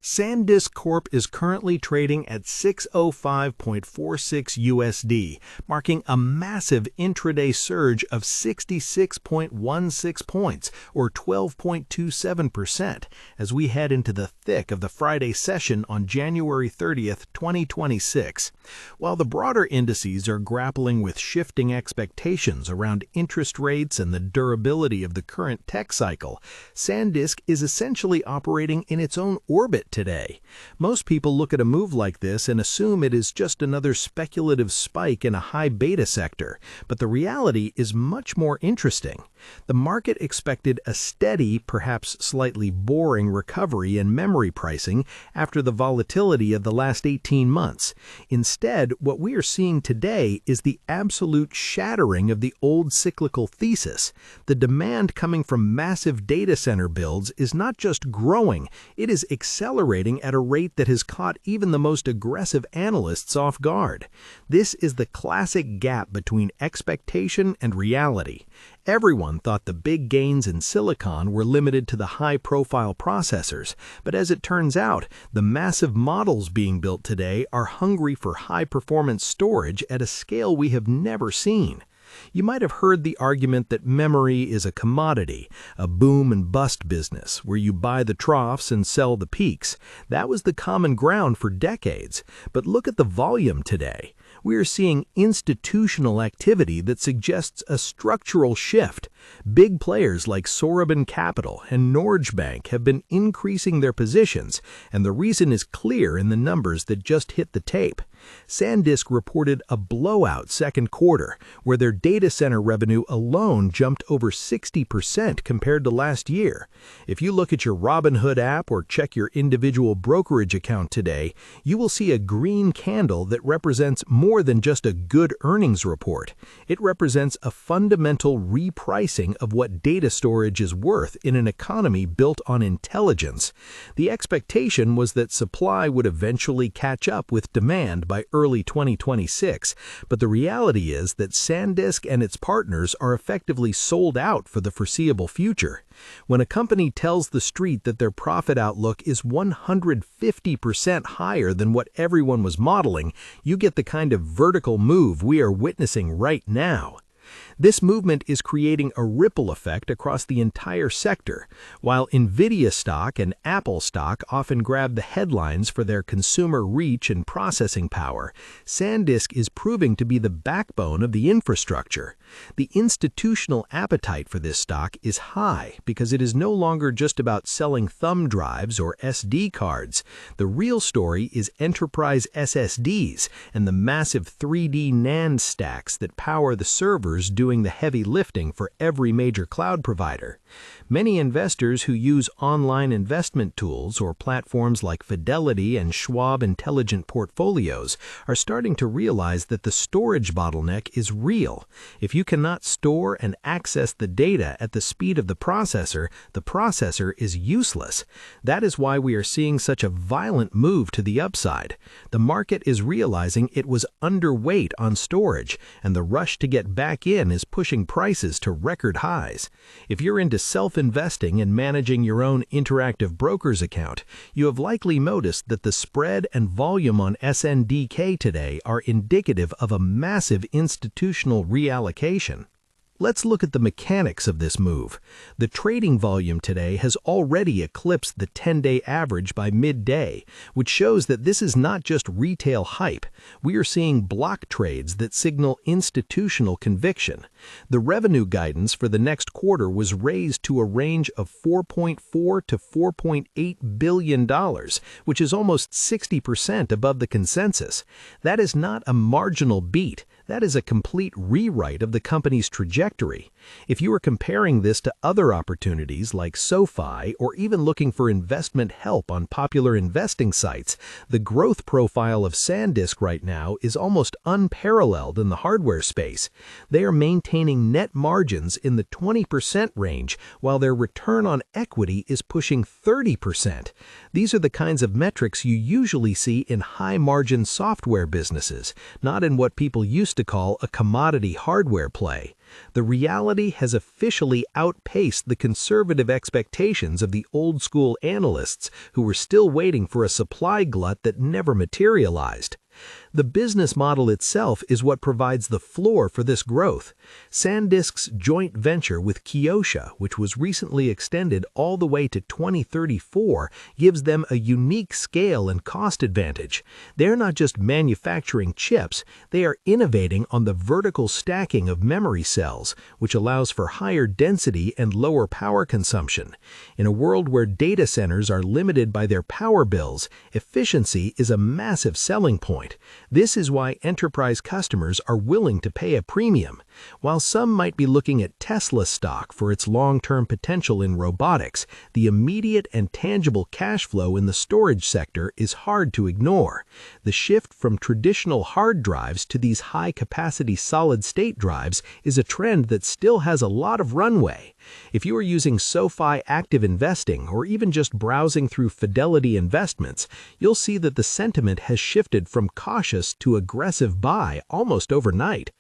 SanDisk Corp is currently trading at 605.46 USD, marking a massive intraday surge of 66.16 points, or 12.27%, as we head into the thick of the Friday session on January 30th, 2026. While the broader indices are grappling with shifting expectations around interest rates and the durability of the current tech cycle, SanDisk is essentially operating in its own orbit today. Most people look at a move like this and assume it is just another speculative spike in a high beta sector, but the reality is much more interesting. The market expected a steady, perhaps slightly boring recovery in memory pricing after the volatility of the last 18 months. Instead, what we are seeing today is the absolute shattering of the old cyclical thesis. The demand coming from massive data center builds is not just growing, it is accelerating at a rate that has caught even the most aggressive analysts off guard. This is the classic gap between expectation and reality. Everyone thought the big gains in silicon were limited to the high-profile processors, but as it turns out, the massive models being built today are hungry for high-performance storage at a scale we have never seen. You might have heard the argument that memory is a commodity, a boom and bust business, where you buy the troughs and sell the peaks. That was the common ground for decades. But look at the volume today. We are seeing institutional activity that suggests a structural shift. Big players like Sorobin Capital and Norge Bank have been increasing their positions, and the reason is clear in the numbers that just hit the tape. SanDisk reported a blowout second quarter, where their data center revenue alone jumped over 60% compared to last year. If you look at your Robinhood app or check your individual brokerage account today, you will see a green candle that represents more than just a good earnings report. It represents a fundamental repricing of what data storage is worth in an economy built on intelligence. The expectation was that supply would eventually catch up with demand by early 2026, but the reality is that SanDisk and its partners are effectively sold out for the foreseeable future. When a company tells the street that their profit outlook is 150% higher than what everyone was modeling, you get the kind of vertical move we are witnessing right now. This movement is creating a ripple effect across the entire sector. While Nvidia stock and Apple stock often grab the headlines for their consumer reach and processing power, SanDisk is proving to be the backbone of the infrastructure. The institutional appetite for this stock is high because it is no longer just about selling thumb drives or SD cards. The real story is enterprise SSDs and the massive 3D NAND stacks that power the servers doing the heavy lifting for every major cloud provider. Many investors who use online investment tools or platforms like Fidelity and Schwab Intelligent Portfolios are starting to realize that the storage bottleneck is real. If you cannot store and access the data at the speed of the processor is useless. That is why we are seeing such a violent move to the upside. The market is realizing it was underweight on storage, and the rush to get back in is pushing prices to record highs. If you're into self-investing and managing your own interactive broker's account, you have likely noticed that the spread and volume on SNDK today are indicative of a massive institutional reallocation. Let's look at the mechanics of this move. The trading volume today has already eclipsed the 10-day average by midday, which shows that this is not just retail hype. We are seeing block trades that signal institutional conviction. The revenue guidance for the next quarter was raised to a range of $4.4 to $4.8 billion, which is almost 60% above the consensus. That is not a marginal beat. That is a complete rewrite of the company's trajectory. If you are comparing this to other opportunities like SoFi or even looking for investment help on popular investing sites, the growth profile of SanDisk right now is almost unparalleled in the hardware space. They are maintaining net margins in the 20% range, while their return on equity is pushing 30%. These are the kinds of metrics you usually see in high-margin software businesses, not in what people used to call a commodity hardware play. The reality has officially outpaced the conservative expectations of the old-school analysts who were still waiting for a supply glut that never materialized. The business model itself is what provides the floor for this growth. SanDisk's joint venture with Kyosha, which was recently extended all the way to 2034, gives them a unique scale and cost advantage. They're not just manufacturing chips, they are innovating on the vertical stacking of memory cells, which allows for higher density and lower power consumption. In a world where data centers are limited by their power bills, efficiency is a massive selling point. This is why enterprise customers are willing to pay a premium. While some might be looking at Tesla stock for its long-term potential in robotics, the immediate and tangible cash flow in the storage sector is hard to ignore. The shift from traditional hard drives to these high-capacity solid-state drives is a trend that still has a lot of runway. If you are using SoFi Active Investing or even just browsing through Fidelity Investments, you'll see that the sentiment has shifted from cautious to aggressive buy almost overnight.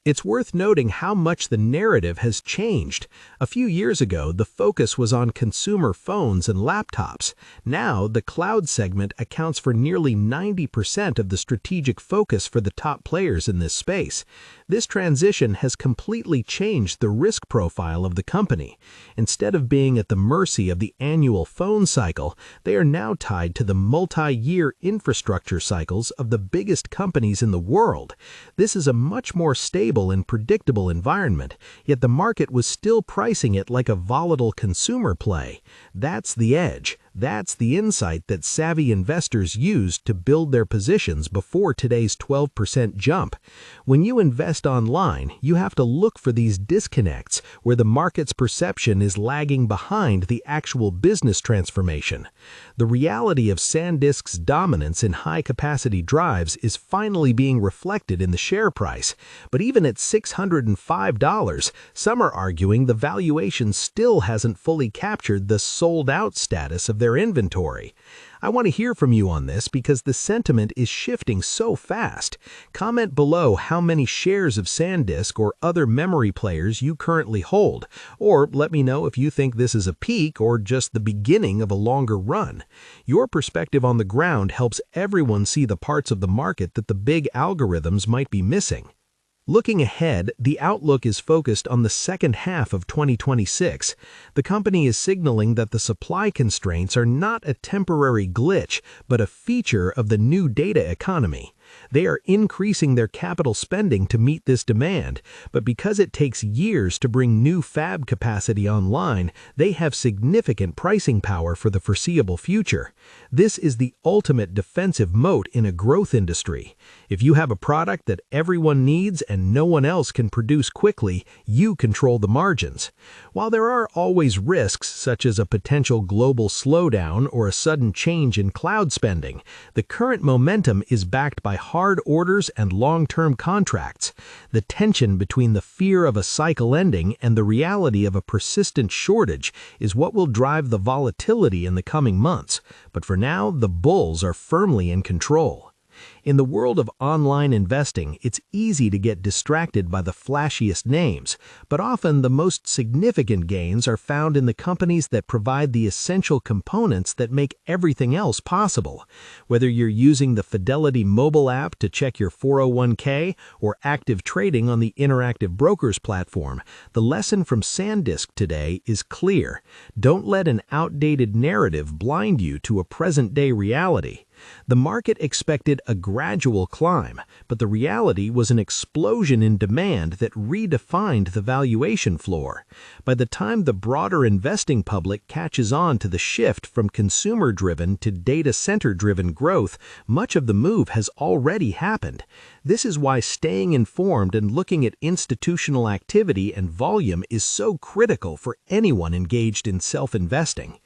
It's worth noting how much the narrative has changed. A few years ago, the focus was on consumer phones and laptops. Now, the cloud segment accounts for nearly 90% of the strategic focus for the top players in this space. This transition has completely changed the risk profile of the company. Instead of being at the mercy of the annual phone cycle, they are now tied to the multi-year infrastructure cycles of the biggest companies in the world. This is a much more stable and predictable environment, yet the market was still pricing it like a volatile consumer play. That's the edge. That's the insight that savvy investors used to build their positions before today's 12% jump. When you invest online, you have to look for these disconnects where the market's perception is lagging behind the actual business transformation. The reality of SanDisk's dominance in high-capacity drives is finally being reflected in the share price, but even at $605, some are arguing the valuation still hasn't fully captured the sold-out status of their inventory. I want to hear from you on this because the sentiment is shifting so fast. Comment below how many shares of SanDisk or other memory players you currently hold, or let me know if you think this is a peak or just the beginning of a longer run. Your perspective on the ground helps everyone see the parts of the market that the big algorithms might be missing. Looking ahead, the outlook is focused on the second half of 2026. The company is signaling that the supply constraints are not a temporary glitch, but a feature of the new data economy. They are increasing their capital spending to meet this demand, but because it takes years to bring new fab capacity online, they have significant pricing power for the foreseeable future. This is the ultimate defensive moat in a growth industry. If you have a product that everyone needs and no one else can produce quickly, you control the margins. While there are always risks, such as a potential global slowdown or a sudden change in cloud spending, the current momentum is backed by hard orders and long-term contracts. The tension between the fear of a cycle ending and the reality of a persistent shortage is what will drive the volatility in the coming months. But for now, the bulls are firmly in control. In the world of online investing, it's easy to get distracted by the flashiest names, but often the most significant gains are found in the companies that provide the essential components that make everything else possible. Whether you're using the Fidelity mobile app to check your 401k or active trading on the Interactive Brokers platform, the lesson from SanDisk today is clear. Don't let an outdated narrative blind you to a present-day reality. The market expected a gradual climb, but the reality was an explosion in demand that redefined the valuation floor. By the time the broader investing public catches on to the shift from consumer-driven to data center-driven growth, much of the move has already happened. This is why staying informed and looking at institutional activity and volume is so critical for anyone engaged in self-investing.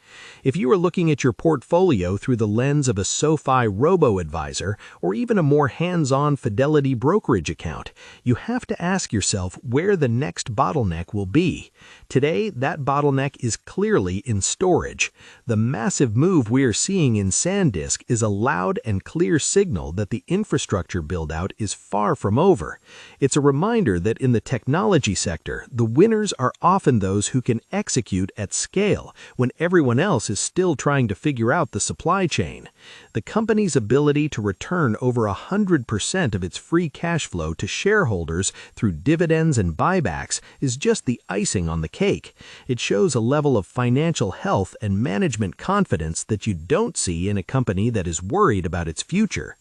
If you are looking at your portfolio through the lens of a SoFi robo-advisor or even a more hands-on Fidelity brokerage account, you have to ask yourself where the next bottleneck will be. Today, that bottleneck is clearly in storage. The massive move we are seeing in SanDisk is a loud and clear signal that the infrastructure build-out is far from over. It's a reminder that in the technology sector, the winners are often those who can execute at scale when everyone else is still trying to figure out the supply chain. The company's ability to return over 100% of its free cash flow to shareholders through dividends and buybacks is just the icing on the cake. It shows a level of financial health and management confidence that you don't see in a company that is worried about its future.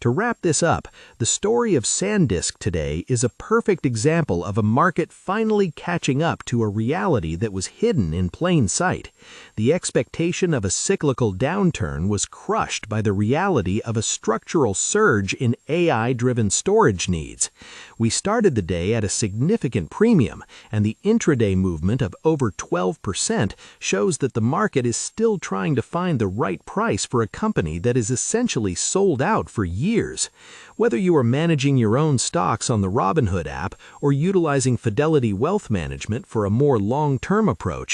To wrap this up, the story of SanDisk today is a perfect example of a market finally catching up to a reality that was hidden in plain sight. The expectation of a cyclical downturn was crushed by the reality of a structural surge in AI-driven storage needs. We started the day at a significant premium, and the intraday movement of over 12% shows that the market is still trying to find the right price for a company that is essentially sold out for years. Whether you are managing your own stocks on the Robinhood app or utilizing Fidelity Wealth Management for a more long-term approach,